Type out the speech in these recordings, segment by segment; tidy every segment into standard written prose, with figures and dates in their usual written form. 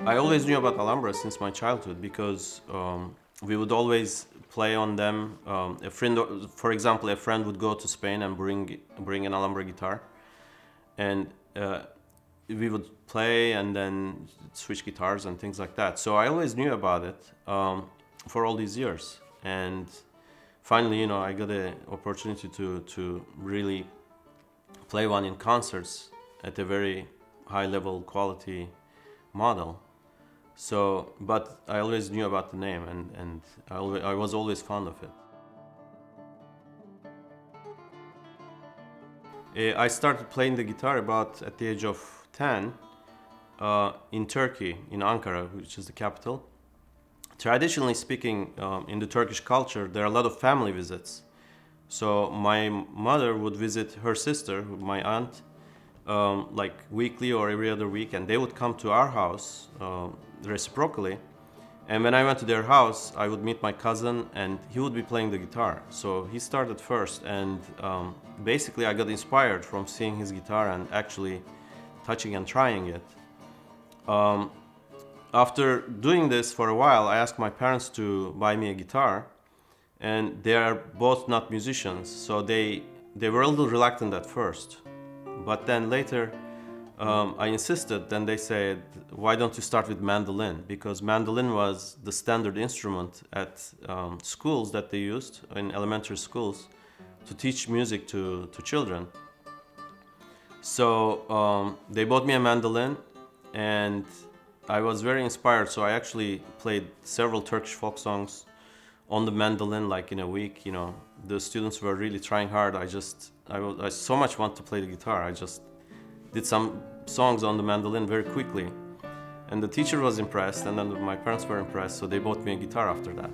I always knew about Alhambra since my childhood because we would always play on them. For example, a friend would go to Spain and bring an Alhambra guitar, and we would play and then switch guitars and things like that. So I always knew about it for all these years, and finally, I got an opportunity to really play one in concerts at a very high level quality model. So, but I always knew about the name, and I was always fond of it. I started playing the guitar about at the age of 10 in Turkey, in Ankara, which is the capital. Traditionally speaking, in the Turkish culture, there are a lot of family visits. So my mother would visit her sister, my aunt, like weekly or every other week, and they would come to our house reciprocally. And when I went to their house, I would meet my cousin, and he would be playing the guitar. So he started first, and basically I got inspired from seeing his guitar and actually touching and trying it. After doing this for a while, I asked my parents to buy me a guitar, and they are both not musicians, so they were a little reluctant at first. But then later, I insisted. Then they said, "Why don't you start with mandolin?" Because mandolin was the standard instrument at schools that they used in elementary schools to teach music to children. So they bought me a mandolin, and I was very inspired. So I actually played several Turkish folk songs on the mandolin, like in a week. The students were really trying hard. I so much want to play the guitar. I just did some songs on the mandolin very quickly, and the teacher was impressed, and then my parents were impressed, so they bought me a guitar after that.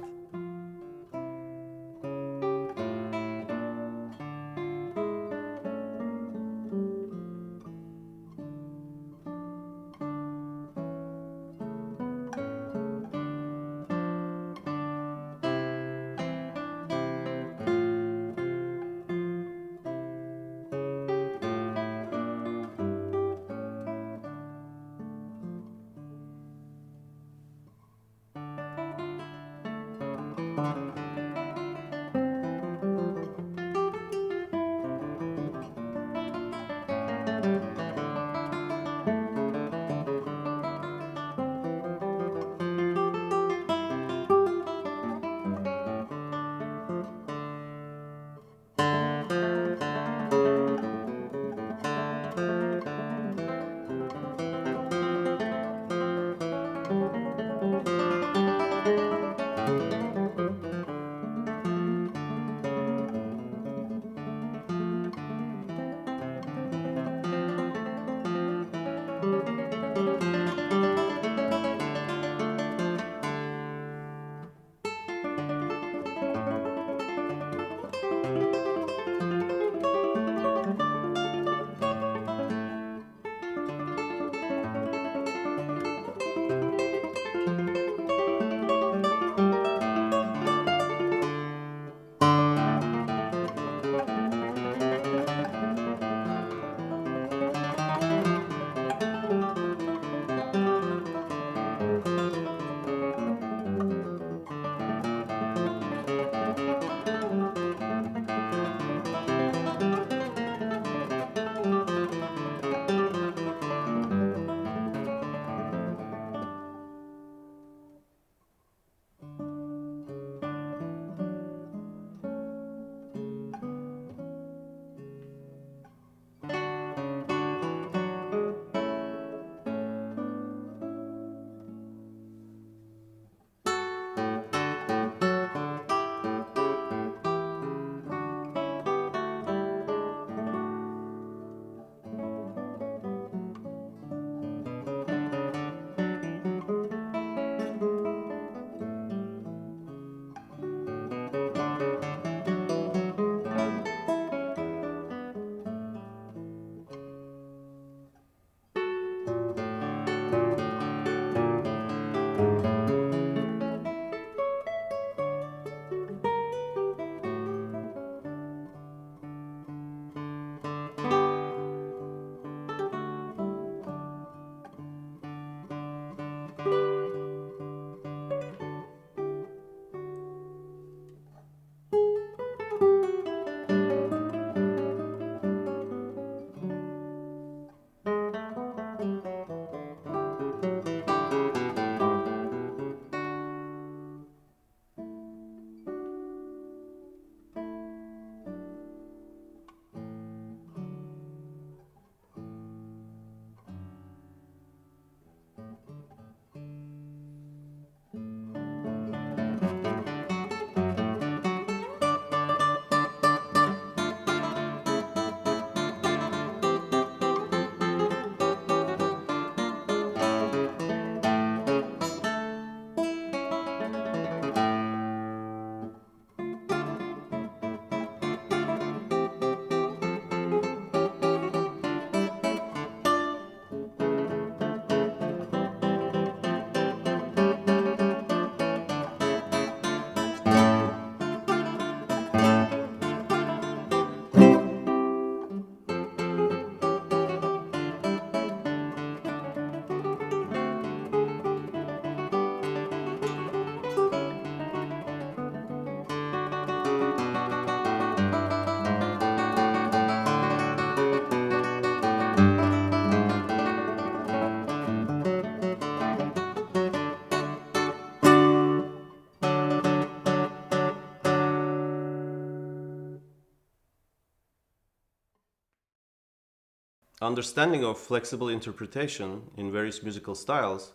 understanding of flexible interpretation in various musical styles,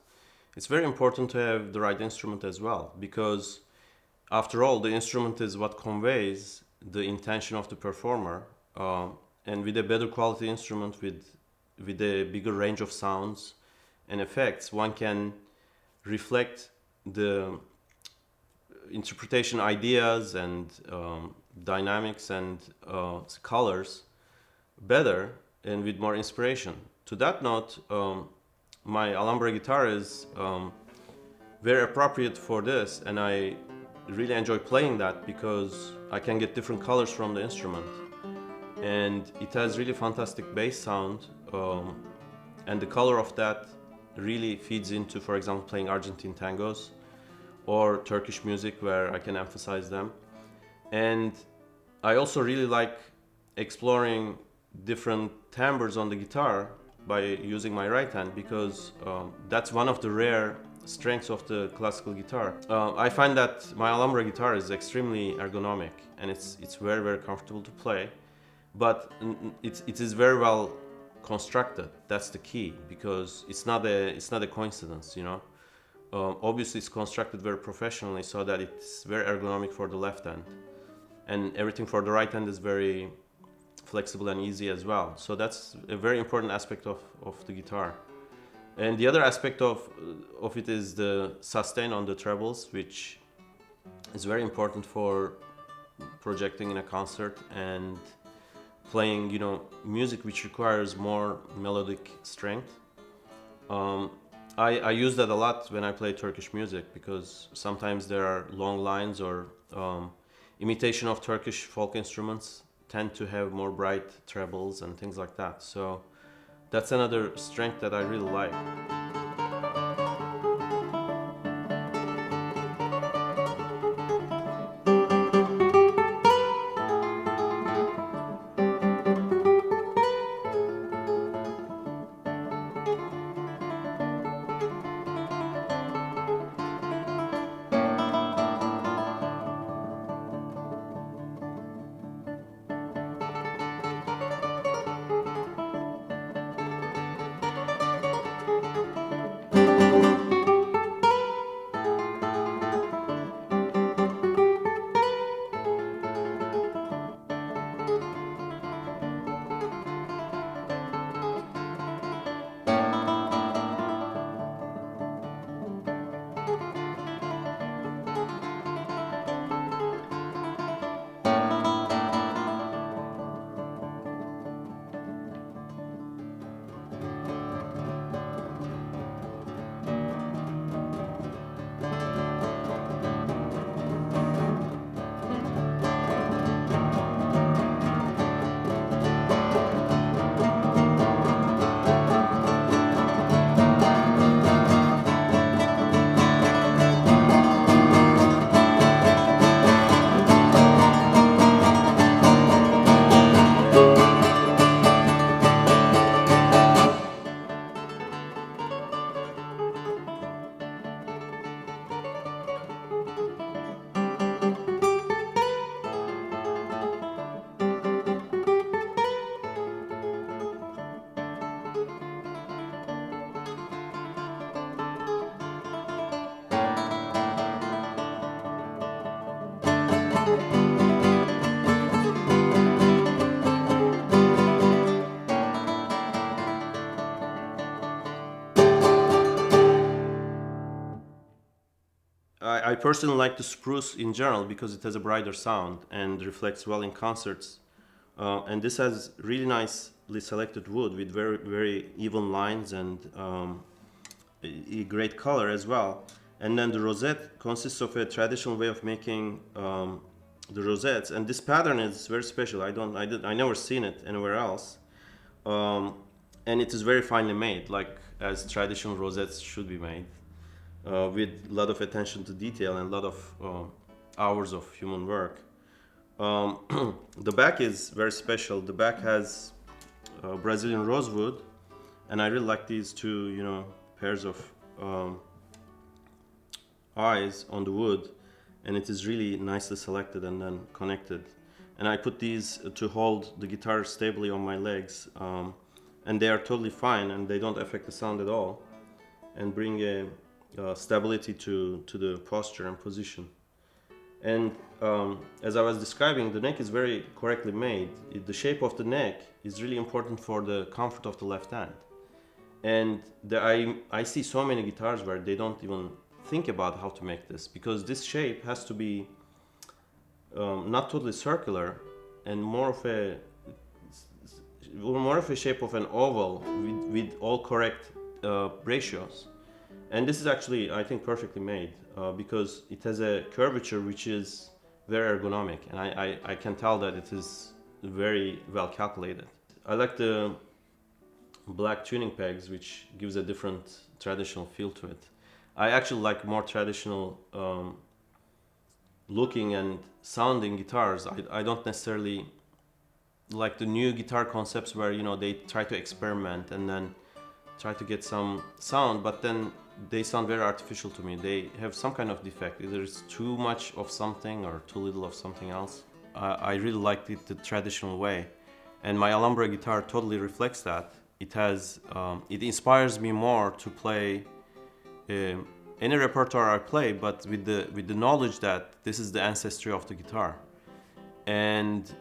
it's very important to have the right instrument as well, because after all, the instrument is what conveys the intention of the performer. And with a better quality instrument, with a bigger range of sounds and effects, one can reflect the interpretation ideas and dynamics and colors better and with more inspiration. To that note, my Alhambra guitar is very appropriate for this, and I really enjoy playing that because I can get different colors from the instrument, and it has really fantastic bass sound, and the color of that really feeds into, for example, playing Argentine tangos or Turkish music where I can emphasize them. And I also really like exploring different timbres on the guitar by using my right hand, because that's one of the rare strengths of the classical guitar. I find that my Alhambra guitar is extremely ergonomic, and it's very, very comfortable to play, but it is very well constructed. That's the key, because it's not a coincidence, you know. Obviously it's constructed very professionally so that it's very ergonomic for the left hand, and everything for the right hand is very flexible and easy as well. So that's a very important aspect of the guitar. And the other aspect of it is the sustain on the trebles, which is very important for projecting in a concert and playing, you know, music which requires more melodic strength. I use that a lot when I play Turkish music, because sometimes there are long lines, or imitation of Turkish folk instruments tend to have more bright trebles and things like that. So that's another strength that I really like. I personally like the spruce in general because it has a brighter sound and reflects well in concerts. And this has really nicely selected wood with very, very even lines and a great color as well. And then the rosette consists of a traditional way of making the rosettes, and this pattern is very special. I never seen it anywhere else, and it is very finely made, like as traditional rosettes should be made, with a lot of attention to detail and a lot of hours of human work. The back is very special. The back has Brazilian rosewood, and I really like these two, pairs of eyes on the wood, and it is really nicely selected and then connected. And I put these to hold the guitar stably on my legs, and they are totally fine and they don't affect the sound at all, and bring a stability to the posture and position. And as I was describing, the neck is very correctly made. The shape of the neck is really important for the comfort of the left hand. And I see so many guitars where they don't even think about how to make this, because this shape has to be not totally circular and more of a shape of an oval with all correct ratios. And this is actually, I think, perfectly made because it has a curvature which is very ergonomic, and I can tell that it is very well calculated. I like the black tuning pegs, which gives a different traditional feel to it. I actually like more traditional looking and sounding guitars. I don't necessarily like the new guitar concepts where, you know, they try to experiment and then try to get some sound, but then they sound very artificial to me. They have some kind of defect. Either it's too much of something or too little of something else. I really liked it the traditional way, and my Alhambra guitar totally reflects that. It has, it inspires me more to play any repertoire I play, but with the knowledge that this is the ancestry of the guitar, and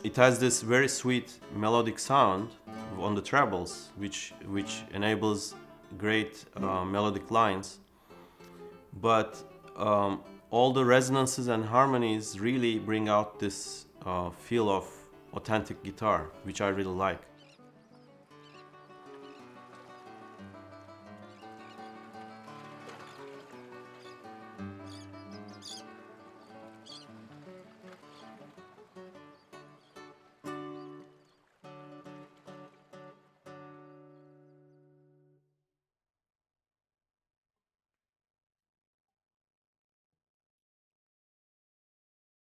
it has this very sweet melodic sound on the trebles, which enables great melodic lines. But all the resonances and harmonies really bring out this feel of authentic guitar, which I really like.